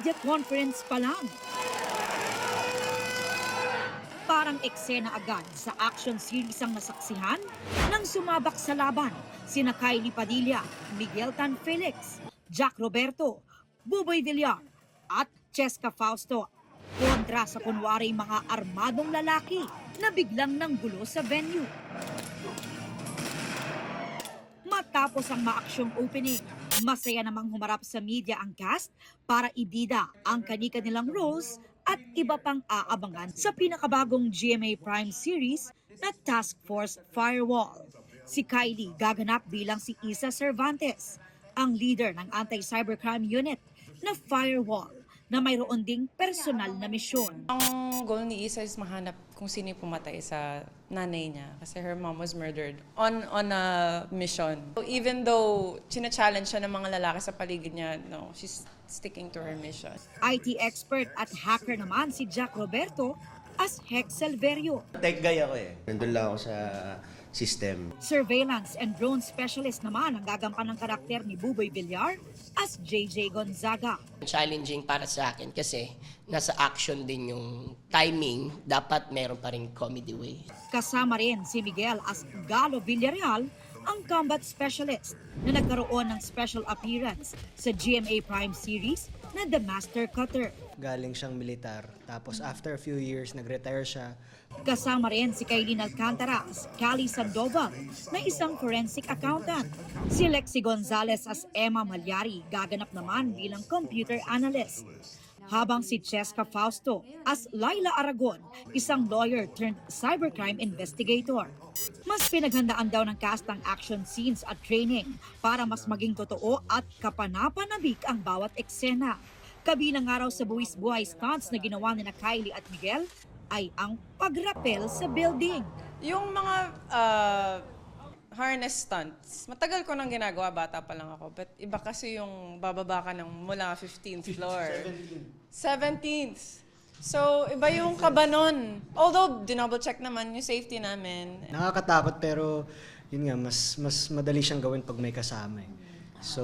media conference pa lang. Parang eksena agad sa action series ang nasaksihan nang sumabak sa laban sina Kylie Padilla, Miguel Tan Felix, Jack Roberto, Buboy Villar at Cheska Fausto kontra sa kunwari mga armadong lalaki na biglang nanggulo sa venue. Matapos ang maaksyong opening, masaya namang humarap sa media ang cast para ibida ang kani-kanilang roles at iba pang aabangan sa pinakabagong GMA Prime series na Task Force Firewall. Si Kylie gaganap bilang si Isa Cervantes, ang leader ng anti-cybercrime unit na Firewall na mayroon ding personal na misyon. Ang goal ni Isa is mahanap kung sino yung pumatay sa nanay niya kasi her mom was murdered on a mission. So even though china-challenge siya ng mga lalaki sa paligid niya, no, she's sticking to her mission. IT expert at hacker naman si Jack Roberto as Hex Silverio. Tech guy ako eh. Nandun lang ako sa system. Surveillance and drone specialist naman ang gagampan ng karakter ni Buboy Villar as JJ Gonzaga. Challenging para sa akin kasi nasa action din yung timing, dapat meron pa rin comedy way. Kasama rin si Miguel as Galo Villarreal, ang combat specialist na nagkaroon ng special appearance sa GMA Prime series na The Master Cutter. Galing siyang militar, tapos after a few years, nag-retire siya. Kasama rin si Kailin Alcantara as Cali Sandoval na isang forensic accountant. Si Lexi Gonzalez as Emma Malyari gaganap naman bilang computer analyst. Habang si Cheska Fausto as Laila Aragon, isang lawyer turned cybercrime investigator. Mas pinaghandaan daw ng cast ang action scenes at training para mas maging totoo at kapanapanabik ang bawat eksena. Kabilang araw sa buwis-buhay stunts na ginawa ni Kylie at Miguel ay ang pagrapel sa building. Yung mga harness stunts, matagal ko nang ginagawa, bata pa lang ako. But iba kasi yung bababa ka ng mula 15th floor. 17th. So, iba yung kaba nun. Although, dinouble check naman yung safety namin. Nakakatakot pero yun nga, mas madali siyang gawin pag may kasama eh. So,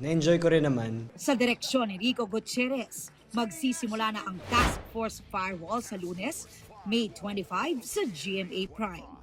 na-enjoy ko rin naman. Sa direksyon ni Rico Gutierrez, magsisimula na ang Task Force Firewall sa Lunes, May 25 sa GMA Prime.